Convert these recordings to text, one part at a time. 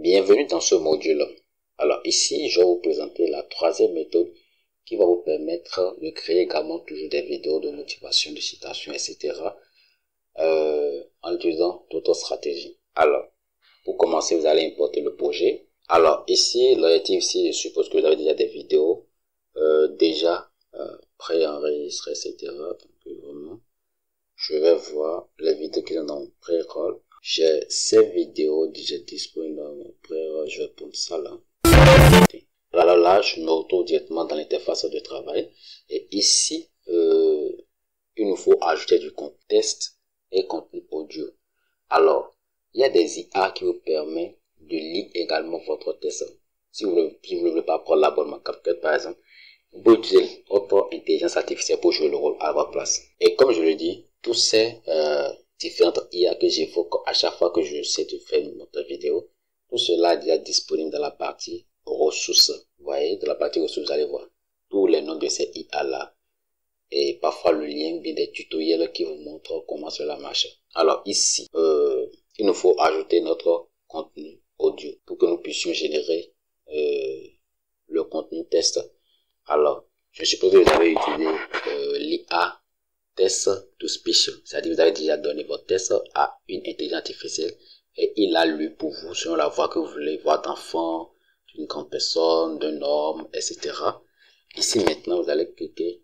Bienvenue dans ce module. Alors ici, je vais vous présenter la troisième méthode qui va vous permettre de créer également toujours des vidéos de motivation, de citation, etc. En utilisant d'autres stratégies. Alors, pour commencer, vous allez importer le projet. Alors ici, l'objectif ici, je suppose que vous avez déjà des vidéos déjà pré-enregistrées, etc. Donc vraiment, je vais voir les vidéos qui sont dans mon pré-roll. J'ai ces vidéos déjà disponibles dans mon pré-roll. Je vais prendre ça là. Alors là, je me retrouve directement dans l'interface de travail. Et ici, il nous faut ajouter du contexte et contenu audio. Alors, il y a des IA qui vous permettent de lire également votre test. Si vous ne voulez pas prendre l'abonnement CapCut par exemple, vous pouvez utiliser votre intelligence artificielle pour jouer le rôle à votre place. Et comme je le dis, tous ces différentes IA que j'évoque à chaque fois que je sais de faire une autre vidéo, tout cela est déjà disponible dans la partie ressources. Vous voyez, dans la partie ressources, vous allez voir tous les noms de ces IA là. Et parfois le lien, bien des tutoriels qui vous montrent comment cela marche. Alors ici, il nous faut ajouter notre contenu audio pour que nous puissions générer le contenu test. Alors, je suppose que vous avez utilisé l'IA test to speech, c'est-à-dire que vous avez déjà donné votre test à une intelligence artificielle et il a lu pour vous selon la voix que vous voulez, voix d'enfant, d'une grande personne, d'un homme, etc. Ici maintenant, vous allez cliquer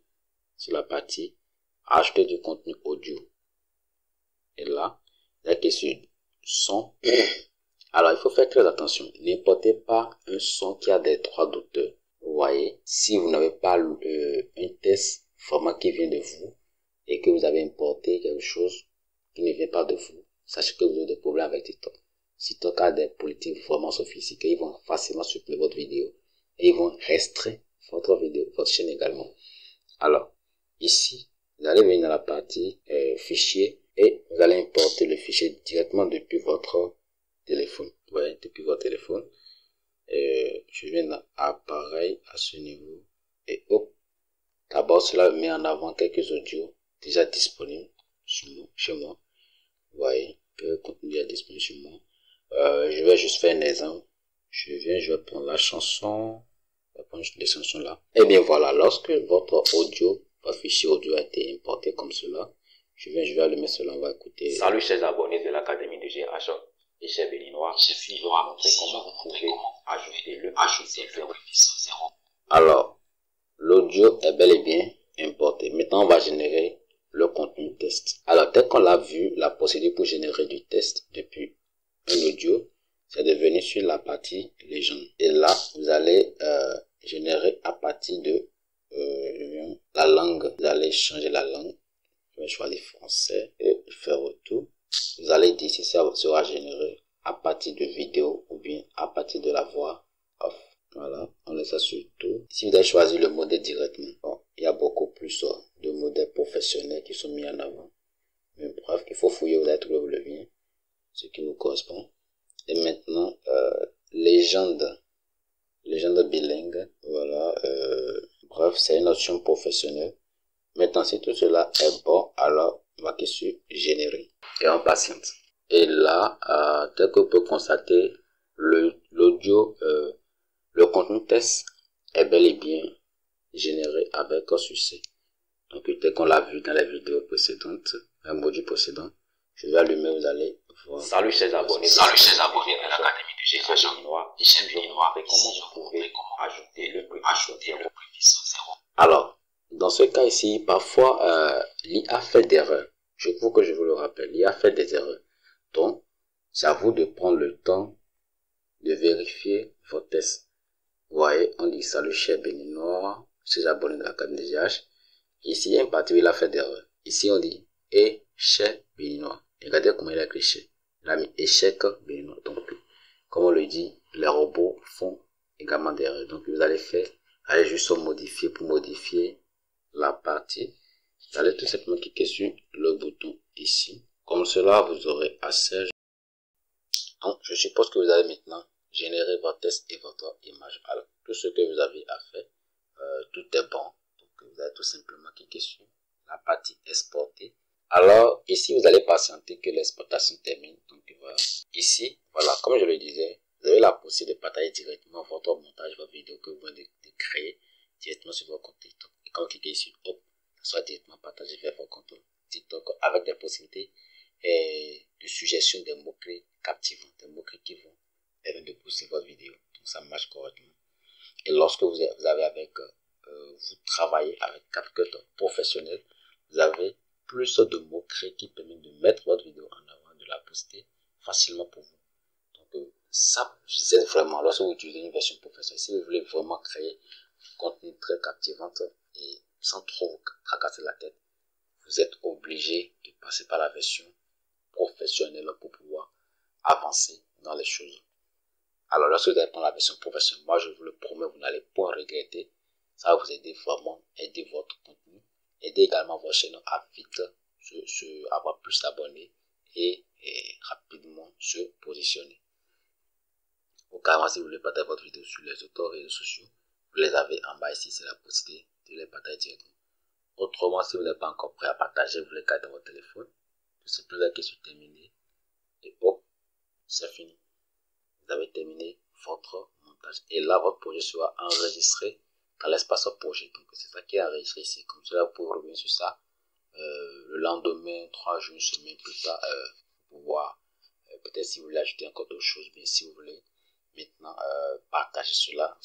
sur la partie ajouter du contenu audio. Et là, vous allez sur son. Alors, il faut faire très attention. N'importez pas un son qui a des droits d'auteur. Vous voyez, si vous n'avez pas un test format qui vient de vous et que vous avez importé quelque chose qui ne vient pas de vous, sachez que vous avez des problèmes avec TikTok. Si TikTok a des politiques vraiment sophistiquées, ils vont facilement supprimer votre vidéo et ils vont restreindre votre vidéo, votre chaîne également. Alors, ici, vous allez venir dans la partie fichier et vous allez importer le fichier directement depuis votre téléphone. Vous voyez, depuis votre téléphone. Je viens dans appareil à ce niveau et hop. D'abord, cela met en avant quelques audios déjà disponibles chez moi. Vous voyez que le contenu est disponible chez moi. Je vais juste faire un exemple. Je vais prendre la chanson. Je vais prendre les chansons là. Et bien voilà, lorsque votre fichier audio a été importé comme cela, je vais allumer cela, on va écouter. Salut chers abonnés de l'Académie de GH et chers béninois. Ici, je vais vous montrer comment vous pouvez ajouter le préfixe 0. Alors, l'audio est bel et bien importé. Maintenant, on va générer le contenu test. Alors, tel qu'on l'a vu, la procédure pour générer du test depuis un audio, c'est de venir sur la partie légende. Et là, vous allez générer à partir de la langue. Vous allez changer la langue. Je vais choisir français et faire retour. Vous allez dire si ça sera généré à partir de vidéo ou bien à partir de la voix off. Voilà, on laisse ça sur tout. Si vous avez choisi le modèle directement, bon, il y a beaucoup plus de modèles professionnels qui sont mis en avant. Mais bref, il faut fouiller, vous allez trouver le lien, ce qui vous correspond. Et maintenant, légende bilingue, voilà, bref, c'est une option professionnelle. Maintenant, si tout cela est bon, alors on va cliquer sur générer et on patiente. Et là, tel que vous pouvez constater, l'audio, le contenu test est bel et bien généré avec succès. Donc, tel qu'on l'a vu dans les vidéos précédentes, un module précédent, je vais allumer, vous allez voir. Salut chers abonnés de l'Académie de GH et chers béninois. Comment vous pouvez ajouter le préfixe 0. Alors, dans ce cas ici, parfois, l'IA fait des erreurs. Je veux que je vous le rappelle, l'IA fait des erreurs. Donc, c'est à vous de prendre le temps de vérifier vos tests. Vous voyez, on dit salut chers béninois, chers abonnés de l'Académie de GH. Ici, il y a une partie où il a fait des erreurs. Ici, on dit et chers béninois. Regardez comment il a écrit chez. Il a mis échec béninois. Donc, comme on le dit, les robots font également des erreurs. Donc, vous allez allez juste modifier pour modifier la partie. Vous allez tout simplement cliquer sur le bouton ici. Comme cela, vous aurez accès. Donc, je suppose que vous allez maintenant générer votre test et votre image. Alors, tout ce que vous avez à faire, tout est bon. Donc, vous allez tout simplement cliquer sur la partie exporter. Alors, ici, vous allez patienter que l'exportation termine. Donc, voilà. Ici, voilà, comme je le disais, vous avez la possible de partager directement votre montage, votre vidéo que vous venez de créer directement sur votre compte TikTok. Et quand vous cliquez sur hop, ça soit directement partagé vers votre compte TikTok avec des possibilités de suggestion des mots-clés captivants, des mots-clés qui vont permettre de pousser votre vidéo. Donc ça marche correctement. Et lorsque vous travaillez avec CapCut professionnel, vous avez plus de mots-clés qui permettent de mettre votre vidéo en avant, de la poster facilement pour vous. Donc ça vous aide vraiment lorsque vous utilisez une version professionnelle. Si vous voulez vraiment créer un contenu très captivant et sans trop vous tracasser la tête, vous êtes obligé de passer par la version professionnelle pour pouvoir avancer dans les choses. Alors lorsque vous allez prendre la version professionnelle, moi je vous le promets, vous n'allez pas regretter. Ça va vous aider vraiment, aider votre contenu, aider également votre chaîne à vite avoir plus d'abonnés et rapidement se positionner. Au cas où si vous voulez partager votre vidéo sur les autres réseaux sociaux, vous les avez en bas ici, c'est la possibilité de les partager directement. Autrement, si vous n'êtes pas encore prêt à partager, vous les gardez dans votre téléphone, tout simplement la question terminée et hop, c'est fini. Vous avez terminé votre montage et là votre projet sera enregistré dans l'espace projet. Donc c'est ça qui est enregistré ici. Comme cela vous pouvez revenir sur ça le lendemain, 3 jours, une semaine plus tard pour voir peut-être si vous voulez ajouter encore d'autres choses, mais si vous voulez maintenant partager cela.